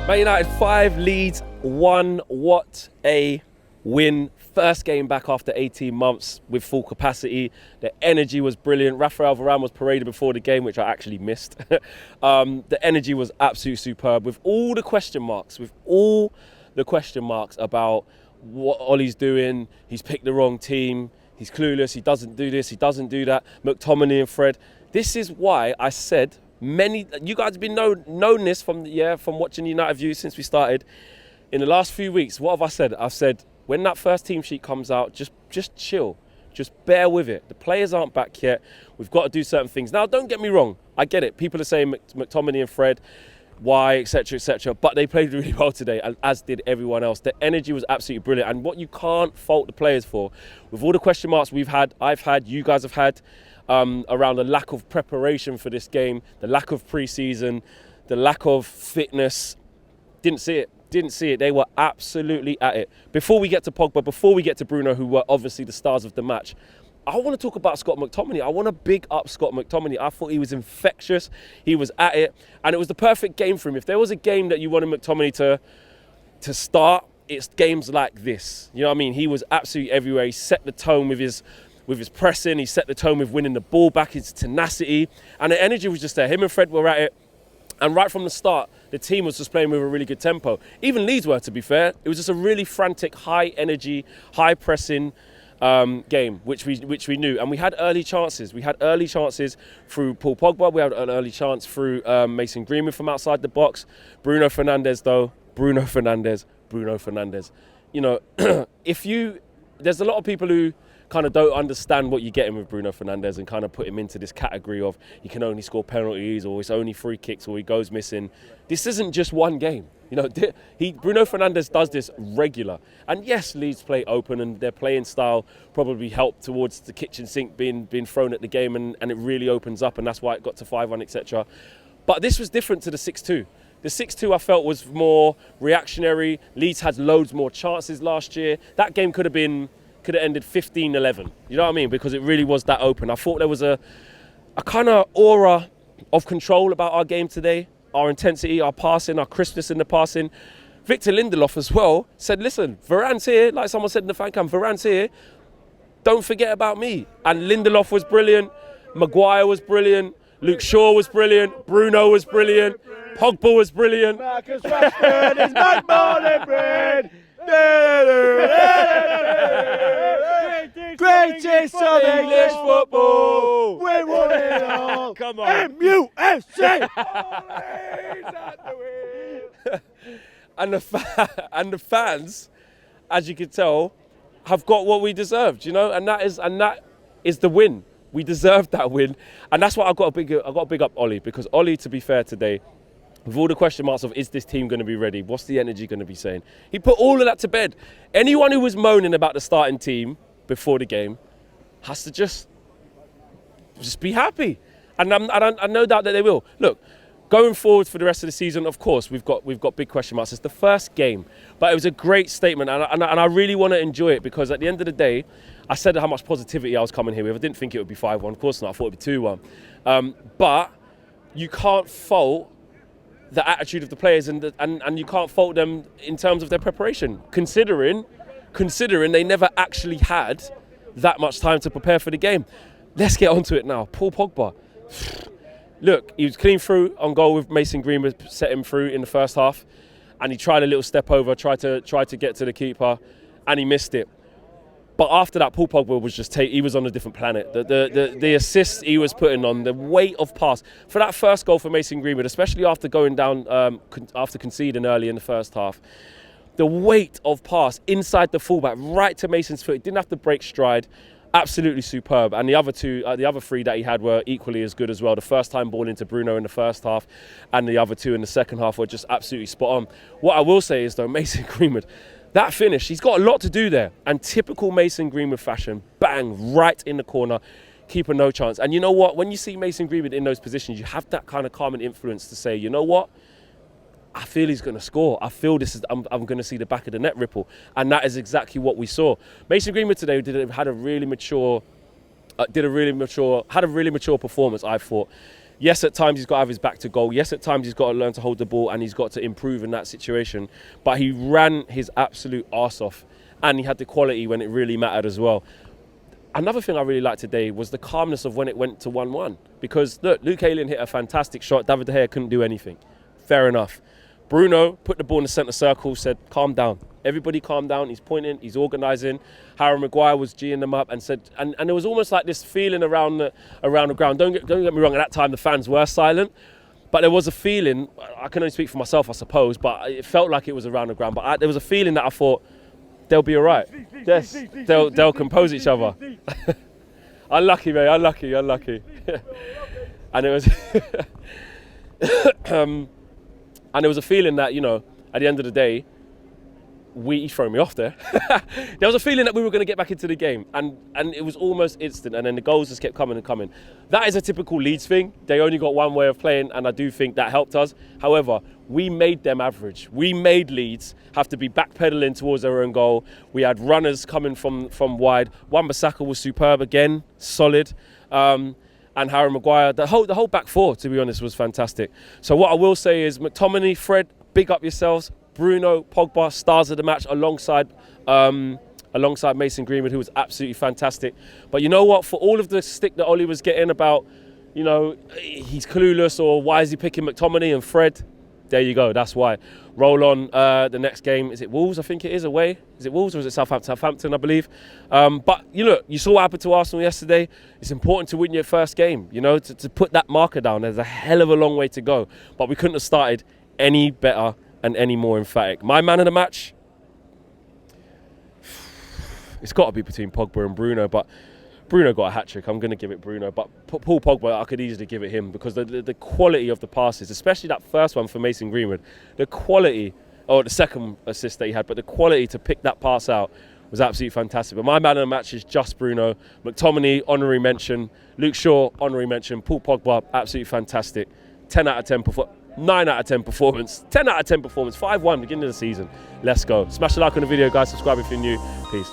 Man United 5, Leeds 1. What a win. First game back after 18 months with full capacity. The energy was brilliant. Rafael Varane was paraded before the game, which I actually missed. The energy was absolutely superb with all the question marks, about what Ollie's doing. He's picked the wrong team. He's clueless. He doesn't do this. He doesn't do that. McTominay and Fred. This is why I said you guys have been known this from watching United View since we started. In the last few weeks, what have I said? I've said when that first team sheet comes out, just chill. Just bear with it. The players aren't back yet. We've got to do certain things. Now, don't get me wrong. I get it. People are saying McTominay and Fred, why, etc., etc. But they played really well today, as did everyone else. The energy was absolutely brilliant. And what you can't fault the players for, with all the question marks I've had, you guys have had, around the lack of preparation for this game, the lack of pre-season, the lack of fitness, didn't see it. They were absolutely at it. Before we get to Pogba, before we get to Bruno, who were obviously the stars of the match, I want to talk about Scott McTominay. I want to big up Scott McTominay. I thought he was infectious. He was at it. And it was the perfect game for him. If there was a game that you wanted McTominay to start, it's games like this. You know what I mean? He was absolutely everywhere. He set the tone with his pressing. He set the tone with winning the ball back, his tenacity. And the energy was just there. Him and Fred were at it. And right from the start, the team was just playing with a really good tempo. Even Leeds were, to be fair. It was just a really frantic, high energy, high pressing game, which we knew. And we had early chances. We had early chances through Paul Pogba. We had an early chance through Mason Greenwood from outside the box. Bruno Fernandes. You know, there's a lot of people who kind of don't understand what you're getting with Bruno Fernandes and kind of put him into this category of he can only score penalties or it's only free kicks or he goes missing. This isn't just one game. You know, Bruno Fernandes does this regular. And yes, Leeds play open and their playing style probably helped towards the kitchen sink being thrown at the game and it really opens up and that's why it got to 5-1, etc. But this was different to the 6-2. The 6-2 I felt was more reactionary. Leeds had loads more chances last year. That game could have ended 15-11. You know what I mean? Because it really was that open. I thought there was a kind of aura of control about our game today. Our intensity, our passing, our crispness in the passing. Victor Lindelof as well said, listen, Varane's here. Like someone said in the fan cam, Varane's here. Don't forget about me. And Lindelof was brilliant. Maguire was brilliant. Luke Shaw was brilliant. Bruno was brilliant. Pogba was brilliant. Marcus Rashford is my morning bread. Greatest of English football. We won it all. Come on. MUFC. And the fans, as you can tell, have got what we deserved, you know, and that is the win. We deserved that win, and that's why I got to big up Ollie, because Ollie, to be fair today, with all the question marks of is this team going to be ready, what's the energy going to be saying, he put all of that to bed. Anyone who was moaning about the starting team before the game has to just be happy, and I no doubt that they will. Look, going forward for the rest of the season, of course, we've got big question marks. It's the first game, but it was a great statement, and I really want to enjoy it because at the end of the day, I said how much positivity I was coming here with. I didn't think it would be 5-1, of course not. I thought it would be 2-1. But you can't fault the attitude of the players and you can't fault them in terms of their preparation, considering they never actually had that much time to prepare for the game. Let's get onto it now. Paul Pogba. Look, he was clean through on goal with Mason Greenwood, set him through in the first half, and he tried a little step over, tried to get to the keeper, and he missed it. But after that, Paul Pogba was he was on a different planet. The assists he was putting on, the weight of pass. For that first goal for Mason Greenwood, especially after going down, after conceding early in the first half, the weight of pass inside the fullback, right to Mason's foot. He didn't have to break stride. Absolutely superb. And the other three that he had were equally as good as well. The first time ball into Bruno in the first half and the other two in the second half were just absolutely spot on. What I will say is, though, Mason Greenwood, that finish, he's got a lot to do there. And typical Mason Greenwood fashion, bang, right in the corner, keeper no chance. And you know what? When you see Mason Greenwood in those positions, you have that kind of calming influence to say, you know what? I feel he's going to score. I feel I'm going to see the back of the net ripple. And that is exactly what we saw. Mason Greenwood today had a really mature performance, I thought. Yes, at times he's got to have his back to goal. Yes, at times he's got to learn to hold the ball and he's got to improve in that situation. But he ran his absolute arse off and he had the quality when it really mattered as well. Another thing I really liked today was the calmness of when it went to 1-1. Because, look, Luke Ayling hit a fantastic shot. David De Gea couldn't do anything. Fair enough. Bruno put the ball in the centre circle, said, calm down. Everybody calm down. He's pointing, he's organising. Harry Maguire was G'ing them up and said, and there was almost like this feeling around the ground. Don't get me wrong, at that time the fans were silent. But there was a feeling, I can only speak for myself, I suppose, but it felt like it was around the ground. But there was a feeling that I thought, they'll be all right. Yes, they'll compose each other. Unlucky, mate, unlucky. And it was... and there was a feeling that, you know, at the end of the day, he's throwing me off there. There was a feeling that we were going to get back into the game. And it was almost instant. And then the goals just kept coming and coming. That is a typical Leeds thing. They only got one way of playing. And I do think that helped us. However, we made them average. We made Leeds have to be backpedaling towards their own goal. We had runners coming from wide. Wan-Bissaka was superb again. Solid. And Harry Maguire, the whole back four, to be honest, was fantastic. So what I will say is McTominay, Fred, big up yourselves. Bruno, Pogba, stars of the match alongside Mason Greenwood, who was absolutely fantastic. But you know what? For all of the stick that Ollie was getting about, you know, he's clueless or why is he picking McTominay and Fred? There you go. That's why. Roll on the next game. Is it Wolves? I think it is away. Is it Wolves or is it Southampton? Southampton, I believe. But you saw what happened to Arsenal yesterday. It's important to win your first game. You know, to put that marker down. There's a hell of a long way to go. But we couldn't have started any better and any more emphatic. My man of the match. It's got to be between Pogba and Bruno, but Bruno got a hat-trick. I'm going to give it Bruno. But Paul Pogba, I could easily give it him because the quality of the passes, especially that first one for Mason Greenwood, the quality, or the second assist that he had, but the quality to pick that pass out was absolutely fantastic. But my man of the match is just Bruno. McTominay, honorary mention. Luke Shaw, honorary mention. Paul Pogba, absolutely fantastic. 10 out of 10 performance. 9 out of 10 performance. 10 out of 10 performance. 5-1, beginning of the season. Let's go. Smash the like on the video, guys. Subscribe if you're new. Peace.